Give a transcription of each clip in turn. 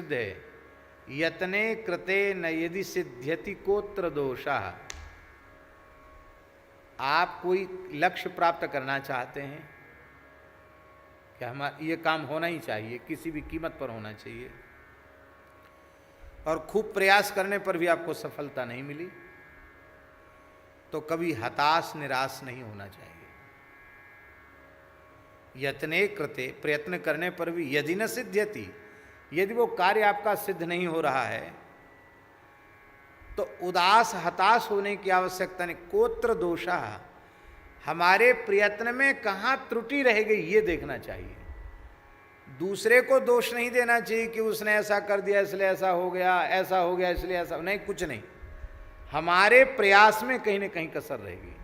प्रसिद्ध है, यत्ने कृते न यदि सिद्ध्यति कोत्र दोषः। आप कोई लक्ष्य प्राप्त करना चाहते हैं कि हमारा ये काम होना ही चाहिए, किसी भी कीमत पर होना चाहिए, और खूब प्रयास करने पर भी आपको सफलता नहीं मिली, तो कभी हताश निराश नहीं होना चाहिए। यत्ने कृते, प्रयत्न करने पर भी यदि न सिद्ध्यति, यदि वो कार्य आपका सिद्ध नहीं हो रहा है तो उदास हताश होने की आवश्यकता नहीं। कोत्र दोषा, हमारे प्रयत्न में कहाँ त्रुटि रह गई ये देखना चाहिए। दूसरे को दोष नहीं देना चाहिए कि उसने ऐसा कर दिया इसलिए ऐसा हो गया इसलिए ऐसा नहीं, कुछ नहीं। हमारे प्रयास में कहीं ना कहीं कसर रहेगी।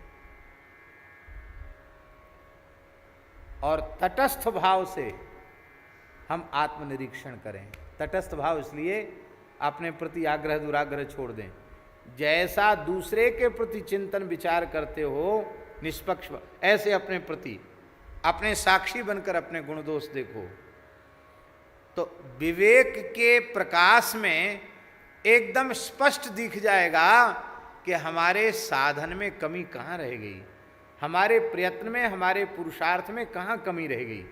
और तटस्थ भाव से हम आत्मनिरीक्षण करें। तटस्थ भाव इसलिए अपने प्रति आग्रह दुराग्रह छोड़ दें। जैसा दूसरे के प्रति चिंतन विचार करते हो निष्पक्ष, ऐसे अपने प्रति, अपने साक्षी बनकर अपने गुण दोष देखो। तो विवेक के प्रकाश में एकदम स्पष्ट दिख जाएगा कि हमारे साधन में कमी कहाँ रह गई, हमारे प्रयत्न में, हमारे पुरुषार्थ में कहाँ कमी रह गई।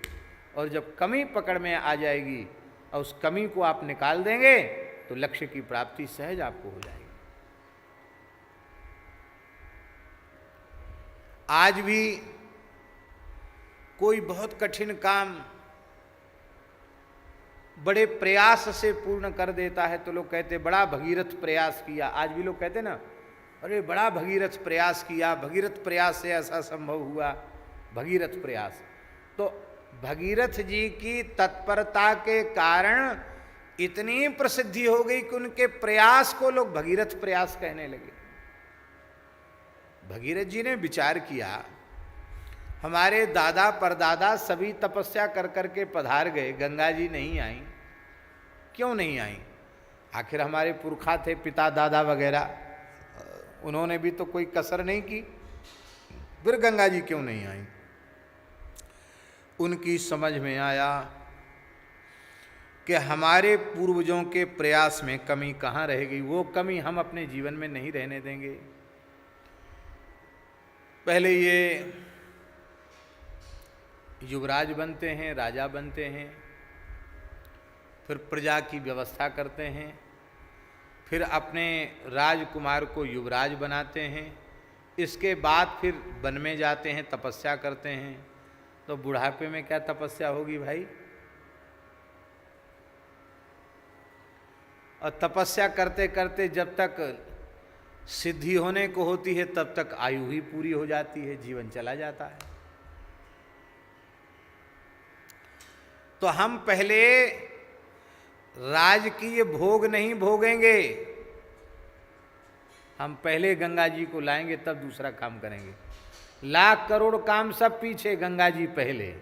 और जब कमी पकड़ में आ जाएगी और उस कमी को आप निकाल देंगे तो लक्ष्य की प्राप्ति सहज आपको हो जाएगी। आज भी कोई बहुत कठिन काम बड़े प्रयास से पूर्ण कर देता है तो लोग कहते बड़ा भगीरथ प्रयास किया। आज भी लोग कहते ना, अरे बड़ा भगीरथ प्रयास किया, भगीरथ प्रयास से ऐसा संभव हुआ, भगीरथ प्रयास। तो भगीरथ जी की तत्परता के कारण इतनी प्रसिद्धि हो गई कि उनके प्रयास को लोग भगीरथ प्रयास कहने लगे। भगीरथ जी ने विचार किया, हमारे दादा परदादा सभी तपस्या कर करके पधार गए, गंगा जी नहीं आई, क्यों नहीं आई? आखिर हमारे पुरखा थे, पिता दादा वगैरह, उन्होंने भी तो कोई कसर नहीं की, फिर गंगा जी क्यों नहीं आई? उनकी समझ में आया कि हमारे पूर्वजों के प्रयास में कमी कहाँ रह गई। वो कमी हम अपने जीवन में नहीं रहने देंगे। पहले ये युवराज बनते हैं, राजा बनते हैं, फिर प्रजा की व्यवस्था करते हैं, फिर अपने राजकुमार को युवराज बनाते हैं, इसके बाद फिर वन में जाते हैं, तपस्या करते हैं। तो बुढ़ापे में क्या तपस्या होगी भाई? और तपस्या करते करते जब तक सिद्धि होने को होती है तब तक आयु ही पूरी हो जाती है, जीवन चला जाता है। तो हम पहले राजकीय भोग नहीं भोगेंगे, हम पहले गंगा जी को लाएंगे तब दूसरा काम करेंगे। लाख करोड़ काम सब पीछे, गंगा जी पहले।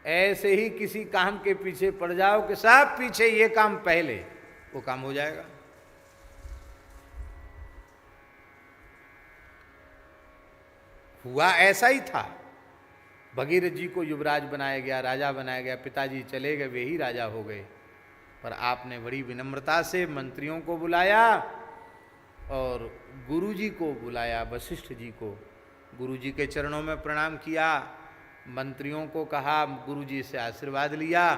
ऐसे ही किसी काम के पीछे पड़ जाओ कि सब पीछे, ये काम पहले, वो काम हो जाएगा। हुआ ऐसा ही था। भगीरथ जी को युवराज बनाया गया, राजा बनाया गया, पिताजी चले गए, वे ही राजा हो गए। पर आपने बड़ी विनम्रता से मंत्रियों को बुलाया और गुरु जी को बुलाया, वशिष्ठ जी को। गुरु जी के चरणों में प्रणाम किया, मंत्रियों को कहा, गुरु जी से आशीर्वाद लिया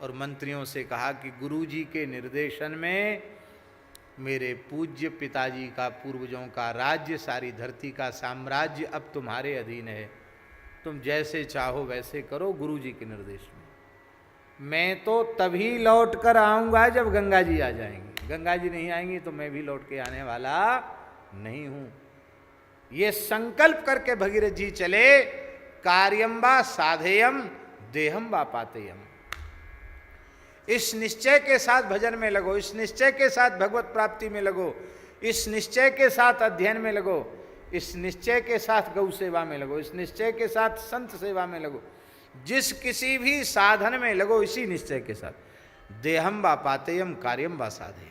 और मंत्रियों से कहा कि गुरु जी के निर्देशन में मेरे पूज्य पिताजी का, पूर्वजों का राज्य, सारी धरती का साम्राज्य अब तुम्हारे अधीन है, तुम जैसे चाहो वैसे करो, गुरु जी के निर्देश में। मैं तो तभी लौट कर आऊँगा जब गंगा जी आ जाएंगी, गंगा जी नहीं आएंगी तो मैं भी लौट के आने वाला नहीं हूँ। ये संकल्प करके भगीरथ जी चले, कार्यम वा साधेयम देहम वा पातेयम। इस निश्चय के साथ भजन में लगो, इस निश्चय के साथ भगवत प्राप्ति में लगो, इस निश्चय के साथ अध्ययन में लगो, इस निश्चय के साथ गौ सेवा में लगो, इस निश्चय के साथ संत सेवा में लगो, जिस किसी भी साधन में लगो इसी निश्चय के साथ। देहम वा पातेयम कार्यम वा साधेयम।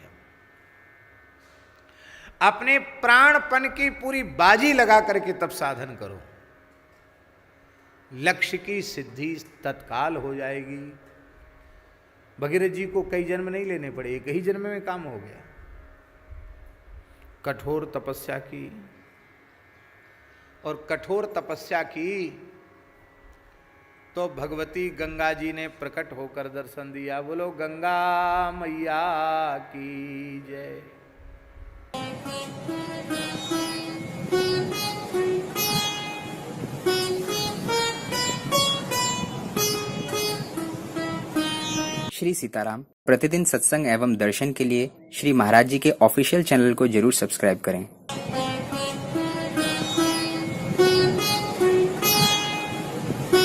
अपने प्राणपन की पूरी बाजी लगा करके तब साधन करो, लक्ष्य की सिद्धि तत्काल हो जाएगी। भगीरथ जी को कई जन्म नहीं लेने पड़े, एक ही जन्म में काम हो गया। कठोर तपस्या की, और कठोर तपस्या की तो भगवती गंगा जी ने प्रकट होकर दर्शन दिया। बोलो गंगा मैया की जय। श्री सीताराम प्रतिदिन सत्संग एवं दर्शन के लिए श्री महाराज जी के ऑफिशियल चैनल को जरूर सब्सक्राइब करें।